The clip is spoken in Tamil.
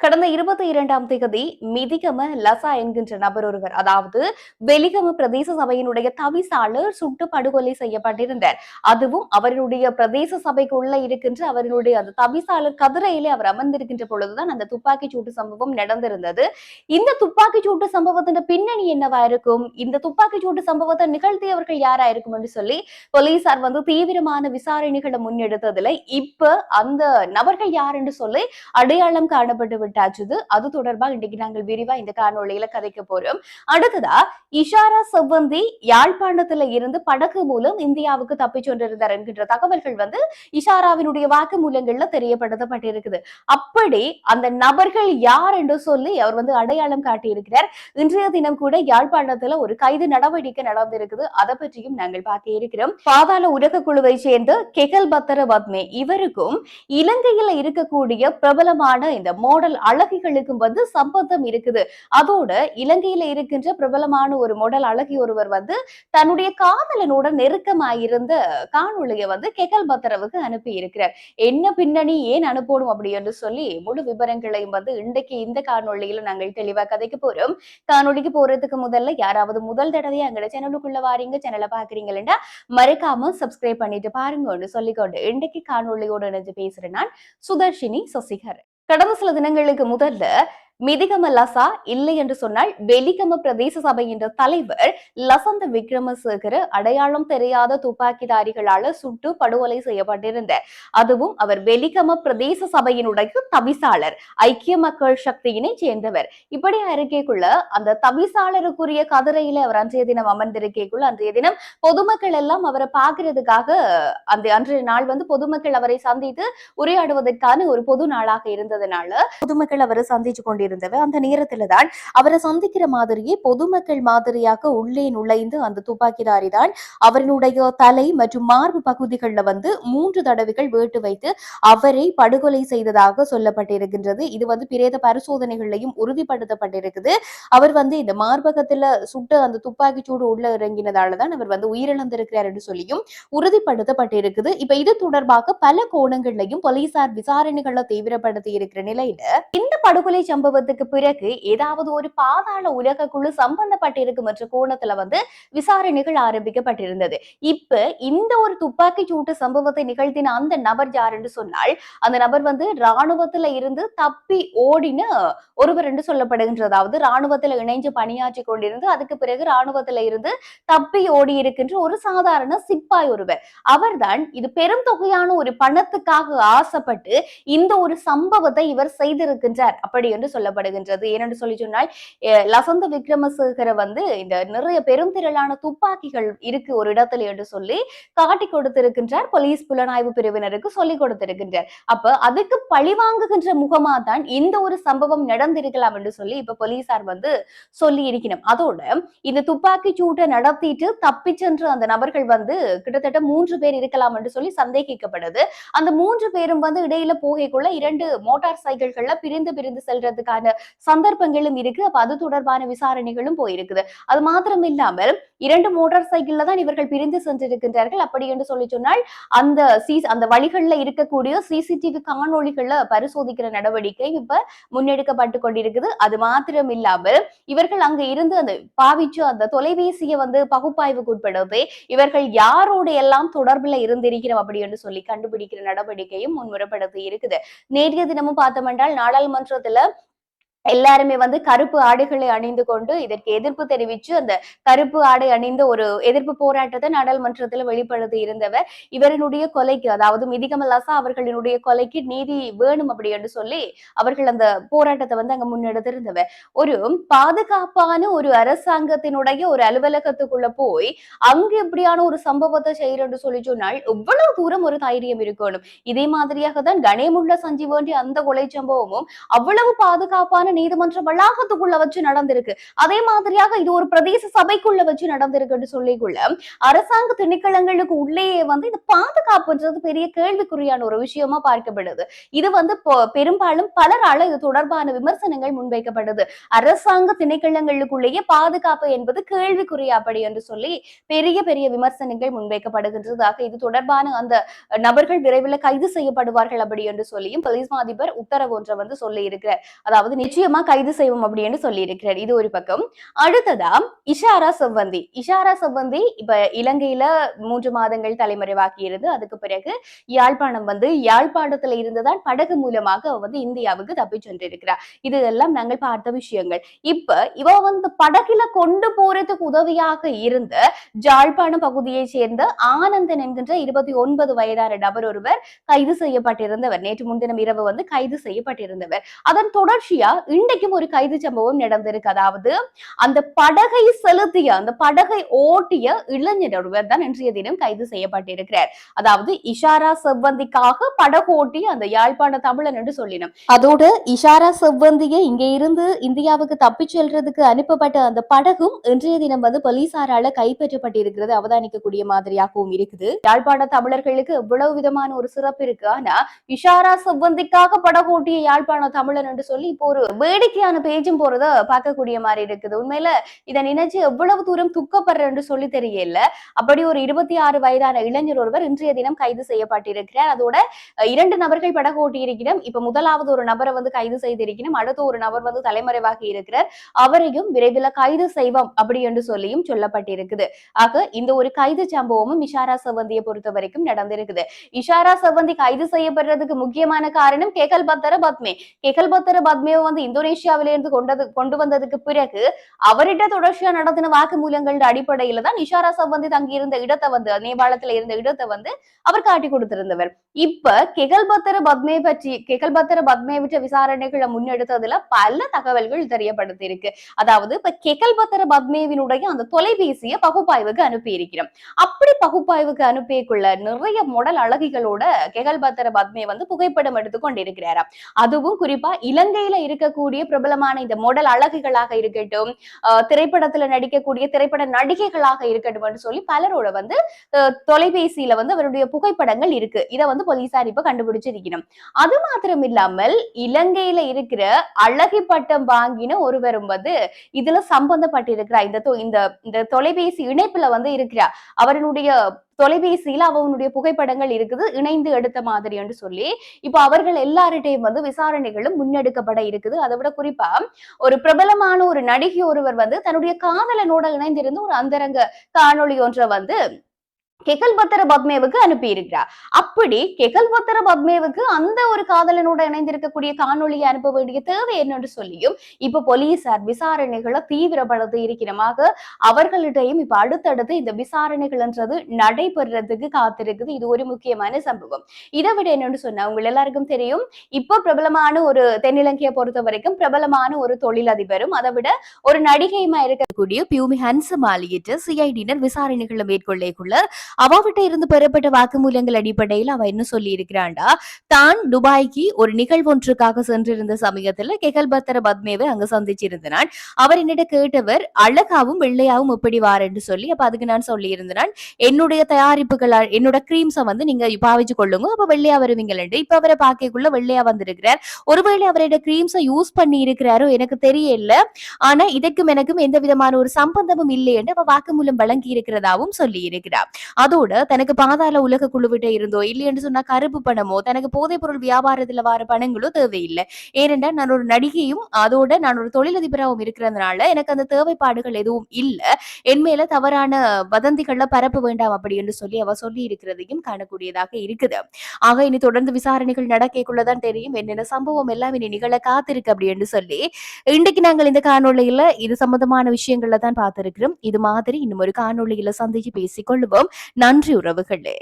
கடந்த 22ஆம் தேதி மிதிகம லசா என்கின்ற நபர் ஒருவர், அதாவது வெலிகம பிரதேச சபையினுடைய தவிசாளர் சுட்டு படுகொலை செய்யப்பட்டிருந்தார். அதுவும் அவருடைய பிரதேச சபைக்குள்ள இருக்கின்ற அவருடைய அந்த தவிசாளர் கதிரையிலே அவர் அமர்ந்திருக்கின்ற பொழுதுதான் அந்த துப்பாக்கிச் சூட்டு சம்பவம் நடந்திருந்தது. இந்த துப்பாக்கிச் சூட்டு சம்பவத்தின் பின்னணி என்னவா இருக்கும், இந்த துப்பாக்கிச் சூட்டு சம்பவத்தை நிகழ்த்தியவர்கள் யாரா இருக்கும் என்று சொல்லி போலீசார் தீவிரமான விசாரணைகளை முன்னெடுத்ததுல இப்ப அந்த நபர்கள் யார் என்று சொல்லி அடையாளம் காணப்பட்டு விட்டாச்சுது. அது தொடர்பாக இன்றைக்கு நாங்கள் விரிவா இந்த காணொளியில கதைக்க போறோம். அடுத்ததா இஷாரா செவ்வந்தி யாழ்ப்பாணத்துல இருந்து படகு மூலம் இந்தியாவுக்கு தப்பிச் சென்றிருந்தார் என்கின்ற தகவல்கள் இஷாராவினுடைய வாக்குமூலங்கள்ல தெரியப்படுத்தப்பட்டிருக்குது. அப்படி அந்த நபர்கள் யார் என்று சொல்லி அவர் அடையாளம் காட்டியிருக்கிறார். இன்றைய தினம் கூட யாழ்ப்பாணத்துல ஒரு கைது நடவடிக்கை நடந்திருக்குது. அதை பற்றியும் நாங்கள் பார்க்க இருக்கிறோம். பாதாள உலக குழுவை சேர்ந்த கெகல் பத்தர பத்மே இவருக்கும் இலங்கையில இருக்கக்கூடிய பிரபலமான இந்த மாடல் அழகிகளுக்கும் சம்பந்தம் இருக்குது. அதோட இலங்கையில இருக்கின்ற பிரபலமான ஒரு மாடல் அழகி ஒருவர் தன்னுடைய காதலனோட நெருக்கமாயிருந்த காணொலியை கெகல் பத்தரவுக்கு அனுப்பி இருக்கிறார். என்ன பின்னணி, ஏன் அனுப்பணும் அப்படி என்று சொல்லி முழு விவரங்களையும் இன்றைக்கு இந்த காணொலியில நாங்கள் தெளிவா கதைக்க போறோம். காணொலிக்கு போறதுக்கு முதல்ல யாராவது முதல் தடவை எங்க சேனலுக்குள்ள வாரீங்க, சேனலை பாக்குறீங்கன்னா மறக்காம சப்ஸ்கிரைப் பண்ணிட்டு பாருங்கன்னு சொல்லிக்கொண்டு இன்றைக்கு காணொலியோட நினைச்சு பேசுறேன் நான் சுதர்ஷினி சசிகர். கடந்த சில தினங்களுக்கு முதல்ல மிதிகம லசா இல்லை என்று சொன்னால் வெலிகம பிரதேச சபையின் தலைவர் லசந்த விக்ரமசேகர அடையாளம் தெரியாத துப்பாக்கிதாரிகளால சுட்டு படுகொலை செய்யப்பட்டிருந்தார். அதுவும் அவர் வெலிகம பிரதேச சபையினுடைய தவிசாளர், ஐக்கிய மக்கள் சக்தியினை சேர்ந்தவர். இப்படி அறிக்கைக்குள்ள அந்த தவிசாளருக்குரிய கதிரையில அவர் அன்றைய தினம் அமர்ந்திருக்கைக்குள்ள அன்றைய தினம் பொதுமக்கள் எல்லாம் அவரை பார்க்கிறதுக்காக அந்த அன்றைய நாள் பொதுமக்கள் அவரை சந்தித்து உரையாடுவதற்கான ஒரு பொது நாளாக இருந்ததுனால பொதுமக்கள் அவரை சந்திச்சு கொண்டிருந்தவர். அந்த நேரத்துல தான் அவரை சந்திக்கிற மாதிரியே பொதுமக்கள் மாதிரியாக உள்ளே நுழைந்து அந்த துப்பாக்கிதாரி தான் அவருடைய தலை மற்றும் மார்பு பகுதிகளில் 3 தடவைகள் வேட்டு வைத்து அவரை படுகொலை செய்ததாக சொல்லப்பட்டிருக்கின்றது. இது பிரேத பரிசோதனைகளையும் உறுதிப்படுத்தப்பட்டிருக்குது. அவர் இந்த மார்பகத்துல சுட்டு அந்த துப்பாக்கி சூடு உள்ள இறங்கினதாலதான் அவர் உயிரிழந்திருக்கிறார் என்று சொல்லியும் உறுதிப்படுத்தப்பட்டிருக்குது. இப்ப இது தொடர்பாக பல கோணங்களையும் போலீசார் விசாரணைகளை தீவிரப்படுத்தி இருக்கிற நிலையில இந்த படுகொலை சம்பவத்துக்கு பிறகு ஏதாவது ஒரு பாதாள உலக குழு சம்பந்தப்பட்டிருக்கும் என்ற கோணத்துல விசாரணைகள் ஆரம்பிக்கப்பட்டிருந்தது. இப்ப இந்த ஒரு துப்பாக்கி சூட்டு சம்பவத்தை நிகழ்த்தின அந்த நபர் யார் என்று சொன்னால் அந்த நபர் ராணுவத்துல இருந்து தப்பி ஓடின ஒருவர் என்று சொல்லப்படுகின்றது. அதாவது ராணுவத்துல இணைஞ்சு பணியாற்றி கொண்டிருந்து அதுக்கு பிறகு ராணுவத்துல இருந்து தப்பி ஓடி இருக்கின்ற ஒரு சாதாரண சிப்பாய் ஒருவர். அவர்தான் இது பெரும் தொகையான ஒரு பணத்துக்காக ஆசைப்பட்டு இந்த ஒரு சம்பவத்தை இவர் செய்திருக்கின்றார் அப்படி என்று சொல்லப்படுகின்றது. ஏனென்று சொல்லி சொன்னால் லசந்த விக்ரமசேகர இந்த நிறைய பெருந்திரளான துப்பாக்கிகள் இருக்கு ஒரு இடத்துல என்று சொல்லி காட்டி கொடுத்திருக்கின்றார். போலீஸ் புலனாய்வு பிரிவினருக்கு சொல்லிக் கொடுத்திருக்கின்றார். அப்ப அதுக்கு பழிவாங்குகின்ற முகமா தான் இந்த ஒரு சம்பவம் நடந்திருக்கலாம் என்று சொல்லி இப்ப போலீசார் சொல்லி இருக்கணும். அதோட இந்த துப்பாக்கி சூட்டை நடத்திட்டு தப்பி சென்ற அந்த நபர்கள் கிட்டத்தட்ட 3 பேர் இருக்கலாம் என்று சொல்லி சந்தேகிக்கப்படுது. அந்த 3 பேரும் இடையில போகைக்குள்ள 2 மோட்டார் சைக்கிள்கள்ல பிரிந்து செல்றதுக்கான சந்தர்ப்பங்களும் இருக்கு. அப்ப அது தொடர்பான விசாரணைகளும் போயிருக்குது. அது மாத்திரம் இல்லாமல் 2 மோட்டார் சைக்கிள்ல தான் இவர்கள் பிரிந்து சென்றிருக்கின்றார்கள். அப்படி என்று சொல்லி சொன்னால் அந்த வழிகள்ல இருக்கக்கூடிய சிசிடிவி காணொளிகளை பரிசோதிக்கிற நடவடிக்கை இப்ப முன்னெடுக்கப்பட்டு கொண்டிருக்குது. அது மாத்திரம் இல்லாமல் இவர்கள் அங்க இருந்து அந்த பாவிச்சு அந்த தொலைபேசியை பகுப்பாய்வுக்கு உட்படுத்தி இவர்கள் யாரோட எல்லாம் தொடர்புல இருந்திருக்கிறோம் அப்படி என்று சொல்லி கண்டுபிடிக்கிற நடவடிக்கையும் முன்முறைப்படுத்தி இருக்குது. நேற்றைய தினமும் பார்த்தோம் என்றால் நாடாளுமன்றத்துல எல்லாருமே கருப்பு ஆடைகளை அணிந்து கொண்டு இதற்கு எதிர்ப்பு தெரிவித்து அந்த கருப்பு ஆடை அணிந்த ஒரு எதிர்ப்பு போராட்டத்தை நாடாளுமன்றத்தில் வெளிப்படுத்தி இருந்தவர். இவரினுடைய கொலைக்கு, அதாவது மிதிகம லசா அவர்களினுடைய கொலைக்கு நீதி வேணும் அப்படி என்று சொல்லி அவர்கள் அந்த போராட்டத்தை அங்க முன்னெடுத்திருந்தவர். ஒரு பாதுகாப்பான ஒரு அரசாங்கத்தினுடைய ஒரு அலுவலகத்துக்குள்ள போய் அங்கு எப்படியான ஒரு சம்பவத்தை செய்யறன்னு சொல்லி சொன்னால் எவ்வளவு தூரம் ஒரு தைரியம் இருக்கணும். இதே மாதிரியாக தான் கணேமுள்ள சஞ்சீவ் வேண்டிய அந்த கொலை சம்பவமும் அவ்வளவு பாதுகாப்பான நீதிமன்ற வளாகத்துக்குள்ள வச்சு நடந்திருக்கு. அதே மாதிரியாக இது ஒரு பிரதேச சபைக்குள்ள வச்சு நடந்திருக்குன்னு சொல்லிக்குள்ள அரசாங்க திணைக்களங்களுக்கு உள்ளேயே இது பாதுகாப்புன்றது பெரிய கேள்விக்குறியான ஒரு விஷயமா பார்க்கப்படுது. இது பெரும்பாலும் பலரால இது தொடர்பான விமர்சனங்கள் முன்வைக்கப்படுது. அரசாங்க திணைக்களங்களுக்குள்ளேயே பாதுகாப்பு என்பது கேள்விக்குறி அப்படி என்று சொல்லி பெரிய பெரிய விமர்சனங்கள் முன்வைக்கப்படுகின்றதாக இது தொடர்பான அந்த நபர்கள் விரைவில் கைது செய்யப்படுவார்கள் அப்படி என்று சொல்லியும் போலீஸ் அதிபர் உத்தரவு ஒன்றை சொல்லி இருக்கிறார். அதாவது நிச்சயமா கைது செய்வோம் அப்படின்னு சொல்லி இருக்கிறார். இது ஒரு பக்கம். அடுத்ததா இஷாரா செவ்வந்தி இப்ப இலங்கையில 3 மாதங்கள் தலைமறைவாகி இருந்து அதுக்கு பிறகு யாழ்ப்பாணத்துல இருந்துதான் படகு மூலமாக இந்தியாவுக்கு தப்பி சென்றிருக்கிறார். இது எல்லாம் நாங்கள் பார்த்த விஷயங்கள். இப்ப இவ படகுல கொண்டு போறதுக்கு உதவியாக இருந்த யாழ்ப்பாணம் பகுதியைச் சேர்ந்த ஆனந்தன் என்கின்ற 29 வயதான நபர் ஒருவர் கைது செய்யப்பட்டிருந்தவர். நேற்று முன்தினம் இரவு கைது செய்யப்பட்டிருந்தவர். அதன் தொடர்ச்சியா இன்றைக்கும் ஒரு கைது சம்பவம் நடந்திருக்கு. அதாவது அந்த படகை செலுத்திய அந்த படகை ஓட்டிய இளைஞர் ஒருவர் தான் இன்றைய தினம் கைது செய்யப்பட்டிருக்கிறார். அதாவது இஷாரா செவ்வந்திக்காக படகு ஓட்டிய அந்த யாழ்ப்பாண தமிழன் என்று சொல்லினோம். அதோடு இஷாரா செவ்வந்தியை இங்கே இருந்து இந்தியாவுக்கு தப்பி செல்றதுக்கு அனுப்பப்பட்ட அந்த படகும் இன்றைய தினம் போலீசாரால கைப்பற்றப்பட்டிருக்கிறது. அவதானிக்கக்கூடிய மாதிரியாகவும் இருக்குது. யாழ்ப்பாண தமிழர்களுக்கு எவ்வளவு விதமான ஒரு சிறப்பு இருக்கு. ஆனா இஷாரா செவ்வந்திக்காக படகோட்டிய யாழ்ப்பாண தமிழன் என்று சொல்லி இப்போ ஒரு வேடிக்கையான பேஜும் போறத பார்க்கக்கூடிய மாதிரி இருக்குது. உண்மையில இதை நினைச்சு எவ்வளவு தூரம் துக்கப்படுற என்று சொல்லி தெரியல. அப்படி ஒரு 26 வயதான இளைஞர் ஒருவர் இன்றைய தினம் கைது செய்யப்பட்டிருக்கிறார். அதோட 2 நபர்கள் படகோட்டி இருக்கிறோம். இப்ப முதலாவது ஒரு நபரை கைது செய்திருக்கிறோம். அடுத்த ஒரு நபர் தலைமறைவாகி இருக்கிறார். அவரையும் விரைவில் கைது செய்வோம் அப்படி என்று சொல்லியும் சொல்லப்பட்டிருக்குது. ஆக இந்த ஒரு கைது சம்பவமும் இஷாரா செவ்வந்தியை பொறுத்த வரைக்கும் நடந்திருக்குது. இஷாரா செவ்வந்தி கைது செய்யப்படுறதுக்கு முக்கியமான காரணம் கெகல்பத்தர பத்மே இந்தோனேஷியாவிலிருந்து கொண்டு வந்ததுக்கு பிறகு அவரிட தொடர்ச்சியா நடத்தின வாக்குமூலங்கள் அடிப்படையில தான் இஷாரா செவ்வந்தி தங்கியிருந்த இடத்தை நேபாளத்துல இருந்த இடத்தை அவர் காட்டி கொடுத்திருந்தவர். இப்ப கெகல்பத்தர பத்மே விட்ட விசாரணைகளை முன்னெடுத்ததுல பல தகவல்கள் தெரியப்படுத்தி இருக்கு. அதாவது இப்ப கெகல்பத்தர பத்மேவினுடைய அந்த தொலைபேசியை பகுப்பாய்வுக்கு அனுப்பி இருக்கிறோம். அப்படி பகுப்பாய்வுக்கு அனுப்பியக்குள்ள நிறைய மொடல் அழகிகளோட கெகல்பத்தர பத்மே புகைப்படம் எடுத்துக்கொண்டிருக்கிறாராம். அதுவும் குறிப்பா இலங்கையில இருக்கக்கூடிய பிரபலமான இந்த மொடல் அழகிகளாக இருக்கட்டும், திரைப்படத்துல நடிக்கக்கூடிய திரைப்பட நடிகைகளாக இருக்கட்டும் என்று சொல்லி பலரோட தொலைபேசியில அவருடைய புகைப்படங்கள் இருக்கு. இதை போலீசார் இப்ப கண்டுபிடிச்சிருக்கணும். அது மாத்திரம் இல்லாமல் இலங்கையில இருக்கிற அழகி பட்டம் வாங்கின ஒருவரும் இதுல சம்பந்தப்பட்டிருக்கிறார். இந்த தொலைபேசி இணைப்புல இருக்கிறார். அவருடைய தொலைபேசியில அவனுடைய புகைப்படங்கள் இருக்குது, இணைந்து எடுத்த மாதிரி என்று சொல்லி இப்ப அவர்கள் எல்லார்டையும் விசாரணைகளும் முன்னெடுக்கப்பட இருக்குது. அதை விட குறிப்பா ஒரு பிரபலமான ஒரு நடிகை ஒருவர் தன்னுடைய காதலனோட இணைந்திருந்து ஒரு அந்தரங்க காணொளி ஒன்றை கெகல்பத்தர பத்மேவுக்கு அனுப்பி இருக்கிறார். அப்படி கெகல்பத்தர பத்மேவுக்கு அந்த ஒரு காதலனோட இணைந்திருக்கக்கூடிய காணொலியை அனுப்ப வேண்டிய தேவை என்னன்னு சொல்லியும் இப்ப போலீசார் விசாரணைகளை தீவிரப்படுத்தி இருக்கிறமாக அவர்களிடையும் இப்ப அடுத்தடுத்து இந்த விசாரணைகள்ன்றது நடைபெறதுக்கு காத்திருக்குது. இது ஒரு முக்கியமான சம்பவம். இதை விட என்னன்னு சொன்னா உங்க எல்லாருக்கும் தெரியும், இப்ப பிரபலமான ஒரு தென்னிலங்கையை பொறுத்த வரைக்கும் பிரபலமான ஒரு தொழிலதிபரும் அதை விட ஒரு நடிகையுமா இருக்கக்கூடிய பியூமி ஹன்சமாலியிட்டு சிஐடியினர் விசாரணைகளை மேற்கொள்ளக்குள்ள அவகிட்ட இருந்து பெறப்பட்ட வாக்குமூலங்கள் அடிப்படையில் அவ என்ன சொல்லி இருக்கிறாண்டா, தான் துபாய்க்கு ஒரு நிகழ்வு ஒன்றுக்காக சென்றிருந்த சமயத்துல கெகல்பத்தர பத்மேவை அங்க சந்திச்சிருந்தான். அவர் என்னிட கேட்டவர் அழகாவும் வெள்ளையாவும் எப்படி வாரன்னு சொல்லி. அப்ப அதுக்கு நான் சொல்லி இருந்தேன், என்னுடைய தயாரிப்புகள் என்னோட கிரீம்ஸை நீங்க பாவிச்சு கொள்ளுங்க, அப்ப வெள்ளையா வருவீங்களே. இப்ப அவரை பாக்கக்குள்ள வெள்ளையா வந்திருக்கிறார். ஒருவேளை அவரோட கிரீம்ஸை யூஸ் பண்ணி இருக்கிறாரோ எனக்கு தெரியல. ஆனா இதற்கும் எனக்கும் எந்த விதமான ஒரு சம்பந்தமும் இல்லை என்று அவ வாக்குமூலம் வழங்கி இருக்கிறதாவும் சொல்லி இருக்கிறார். அதோட தனக்கு பாதாள உலக குழுவிட்ட இருந்தோ இல்லை என்று சொன்னா கருப்பு பணமோ தனக்கு போதைப் பொருள் வியாபாரத்துல வர பணங்களோ தேவையில்லை. ஏனென்றால் நான் ஒரு நடிகையும் அதோட நான் ஒரு தொழிலதிபராகவும் இருக்கிறதுனால எனக்கு அந்த தேவைப்பாடுகள் எதுவும் இல்லை. என் மேல தவறான வதந்திகள்ல பரப்ப வேண்டாம் அப்படி என்று சொல்லி அவ சொல்லி இருக்கிறதையும் காணக்கூடியதாக இருக்குது. ஆக இனி தொடர்ந்து விசாரணைகள் நடக்கக்குள்ளதான் தெரியும் என்னென்ன சம்பவம் எல்லாம் இனி நிகழ காத்திருக்கு அப்படி என்று சொல்லி இன்றைக்கு நாங்கள் இந்த காணொலியில இது சம்பந்தமான விஷயங்கள்ல தான் பார்த்திருக்கிறோம். இது மாதிரி இன்னும் ஒரு காணொலியில சந்திச்சு பேசிக் கொள்வோம். நன்றி உறவுகளே.